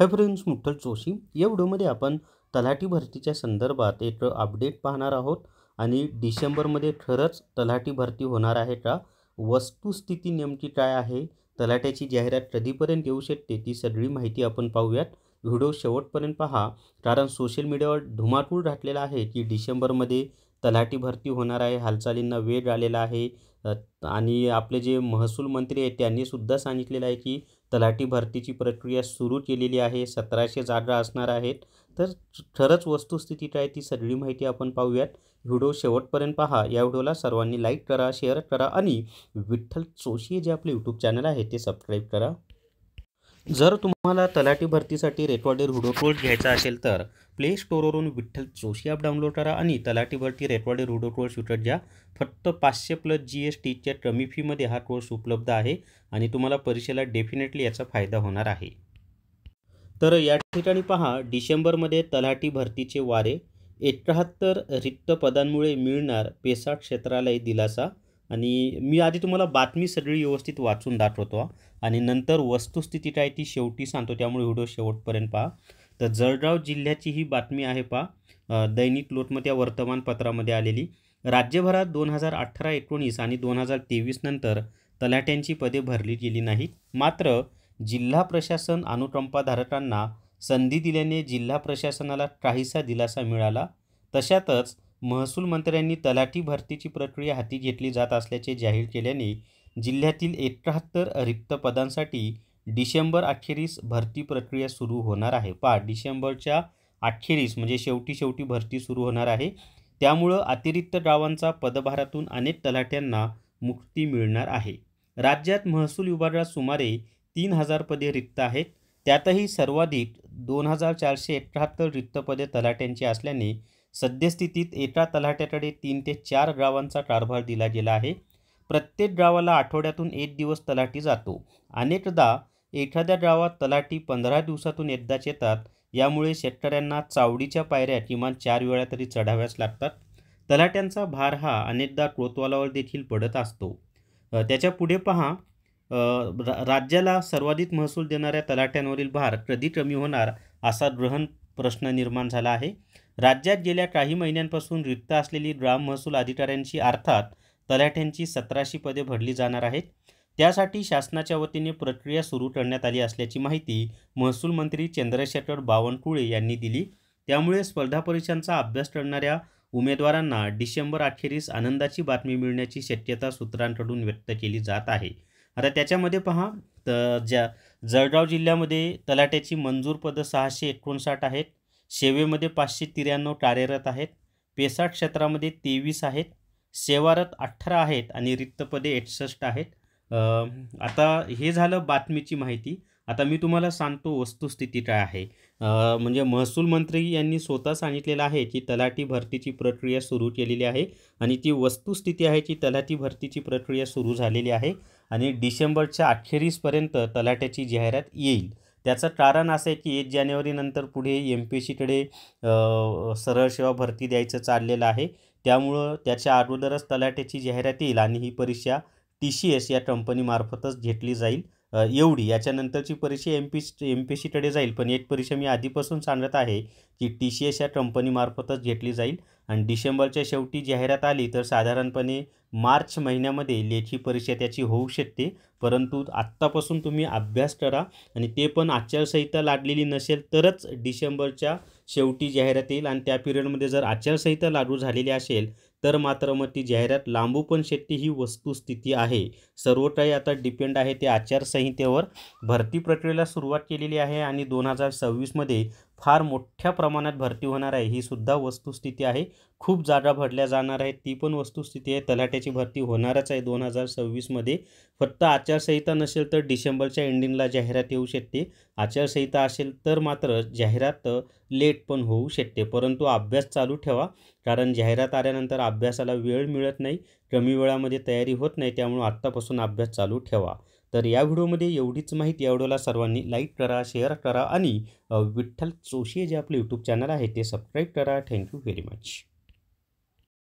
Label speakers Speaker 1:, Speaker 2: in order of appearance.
Speaker 1: Hi friends, मुठ्ठल Joshi या व्हिडिओमध्ये आपण तलाठी भरतीच्या संदर्भात एक अपडेट पाहणार आहोत आणि डिसेंबरमध्ये खरंच तलाठी भरती होणार आहे का, वस्तुस्थिती नेमकी काय आहे, तलाट्याची जाहिरात कधीपर्यंत येऊ शकते, ती सगळी माहिती आपण पाहूयात. व्हिडिओ शेवटपर्यंत पहा, कारण सोशल मीडियावर धुमाकूळ घातलेला आहे की डिसेंबरमध्ये तलाठी भरती होणार आहे, हालचालींना वेग आलेला आहे. आणि आपले जे महसूल मंत्री आहेत त्यांनी सुद्धा सांगितलेलं आहे की तलाठी भरतीची प्रक्रिया सुरू केलेली आहे. 1700 जागा असणार आहेत. तर खरंच वस्तुस्थिती काय, ती सगळी माहिती आपण पाहूयात. व्हिडिओ शेवटपर्यंत पहा. या व्हिडिओला सर्वांनी लाईक करा, शेअर करा आणि विठ्ठल जोशी जे आपले यूट्यूब चॅनल आहे ते सबस्क्राईब करा. जर तुम्हाला तलाठी भरतीसाठी रेकॉर्डेड व्हिडिओ कोर्स घ्यायचा असेल तर प्ले स्टोरवरून विठ्ठल जोशी ॲप डाउनलोड करा आणि तलाठी भरती रेकॉर्डेड व्हिडिओ कोर्स विकत घ्या. फक्त 500 + GSTच्या कमी फीमध्ये हा कोर्स उपलब्ध आहे आणि तुम्हाला परीक्षेला डेफिनेटली याचा फायदा होणार आहे. तर या ठिकाणी पहा, डिसेंबरमध्ये तलाठी भरतीचे वारे, 71 रिक्त पदांमुळे मिळणार पेसा क्षेत्रालाही दिलासा. आणि मी आधी तुम्हाला बातमी सगळी व्यवस्थित वाचून दाखवतो आणि नंतर वस्तुस्थिती काय ती शेवटी सांगतो, त्यामुळे व्हिडिओ शेवटपर्यंत पहा. तर जळगाव जिल्ह्याची ही बातमी आहे पहा, दैनिक लोकमत या वर्तमानपत्रामध्ये आलेली. राज्यभरात 2018-19 आणि 2023 नंतर तलाट्यांची पदे भरली गेली नाहीत. मात्र जिल्हा प्रशासन अनुकंपाधारकांना संधी दिल्याने जिल्हा प्रशासनाला काहीसा दिलासा मिळाला. तशातच महसूल मंत्र्यांनी तलाठी भरतीची प्रक्रिया हाती घेतली जात असल्याचे जाहीर केल्याने जिल्ह्यातील 71 रिक्त पदांसाठी डिसेंबर अखेरीस भरती प्रक्रिया सुरू होणार आहे. पहा, डिसेंबरच्या अखेरीस म्हणजे शेवटी भरती सुरू होणार आहे. त्यामुळं अतिरिक्त गावांचा पदभारातून अनेक तलाट्यांना मुक्ती मिळणार आहे. राज्यात महसूल विभागात सुमारे 3000 पदे रिक्त आहेत. त्यातही सर्वाधिक 2471 रिक्त पदे तलाट्यांची असल्याने सद्यस्थितीत एका तलाट्याकडे 3 ते 4 गावांचा कारभार दिला गेला आहे. प्रत्येक गावाला आठवड्यातून 1 दिवस तलाठी जातो. अनेकदा एखाद्या गावात तलाठी 15 दिवसातून एकदाच येतात. यामुळे शेतकऱ्यांना चावडीच्या पायऱ्या किमान 4 वेळा तरी चढाव्याच लागतात. तलाट्यांचा भार हा अनेकदा कोतवालावर देखील पडत असतो. त्याच्या पुढे पहा, राज्याला सर्वाधिक महसूल देणाऱ्या तलाट्यांवरील भार कधी कमी होणार, असा गहन प्रश्न निर्माण झाला आहे. राज्यात गेल्या काही महिन्यांपासून रिक्त असलेली ग्राम महसूल अधिकाऱ्यांची अर्थात तलाट्यांची 1700 पदे भरली जाणार आहेत. त्यासाठी शासनाच्या वतीने प्रक्रिया सुरू करण्यात आली असल्याची माहिती महसूल मंत्री चंद्रशेखर बावनकुळे यांनी दिली. त्यामुळे स्पर्धा परीक्षांचा अभ्यास करणाऱ्या उमेदवारांना डिसेंबर अखेरीस आनंदाची बातमी मिळण्याची शक्यता सूत्रांकडून व्यक्त केली जात आहे. आता त्याच्यामध्ये पहा, तर जळगाव जिल्ह्यामध्ये तलाट्याची मंजूर पदं 659 आहेत. सेवेमध्ये 593 कार्यरत आहेत. पेसा क्षेत्रामध्ये 23 आहेत. सेवारत 18 आहेत आणि रिक्त पदे 61 आहेत. आता हे झालं बातमीची माहिती. आता मी तुम्हाला सांगतो वस्तुस्थिती काय आहे. म्हणजे महसूल मंत्री यांनी स्वतः सांगितलेलं आहे की तलाठी भरतीची प्रक्रिया सुरू केलेली आहे आणि ती वस्तुस्थिती आहे की तलाठी भरतीची प्रक्रिया सुरू झालेली आहे आणि डिसेंबरच्या अखेरीसपर्यंत तलाट्याची जाहिरात येईल. त्याचं कारण असं आहे की 1 जानेवारीनंतर पुढे MPSCकडे सरळ सेवा भरती द्यायचं चाललेलं आहे. त्यामुळं त्याच्या अगोदरच तलाट्याची जाहिरात येईल आणि ही परीक्षा TCS या कंपनीमार्फतच घेतली जाईल. एवढी याच्यानंतरची परीक्षा MPSCकडे जाईल, पण एक परीक्षा मी आधीपासून सांगत आहे की TCS या कंपनीमार्फतच घेतली जाईल. आणि डिसेंबरच्या शेवटी जाहिरात आली तर साधारणपणे मार्च महिन्यामध्ये लेखी परीक्षा त्याची होऊ शकते. परंतु आत्तापासून तुम्ही अभ्यास करा आणि ते पण आचारसंहिता लागलेली नसेल तरच डिसेंबरच्या शेवटी जाहिरात येईल. आणि त्या पिरियडमध्ये जर आचारसंहिता लागू झालेली असेल तर मात्र मग ती जाहिरात लांबू पण शकते. ही वस्तुस्थिती आहे. सर्व काही आता डिपेंड आहे ते आचारसंहितेवर. भरती प्रक्रियेला सुरुवात केलेली आहे आणि 2026मध्ये फार मोठ्या प्रमाणात भरती होणार आहे, ही सुद्धा वस्तुस्थिती आहे. खूप जागा भरल्या जाणार आहेत, ती पण वस्तुस्थिती आहे. तलाट्याची भरती होणारच आहे 2026मध्ये. फक्त आचारसंहिता नसेल तर डिसेंबरच्या एंडिंगला जाहिरात येऊ शकते. आचारसंहिता असेल तर मात्र जाहिरात लेट पण होऊ शकते. परंतु अभ्यास चालू ठेवा, कारण जाहिरात आल्यानंतर अभ्यासाला वेळ मिळत नाही, कमी वेळामध्ये तयारी होत नाही. त्यामुळे आत्तापासून अभ्यास चालू ठेवा. तर या व्हिडिओमध्ये एवढीच माहिती. या व्हिडिओला सर्वांनी लाईक करा, शेअर करा आणि विठ्ठल जोशी जे आपले यूट्यूब चॅनल आहे ते सबस्क्राईब करा. Thank you very much.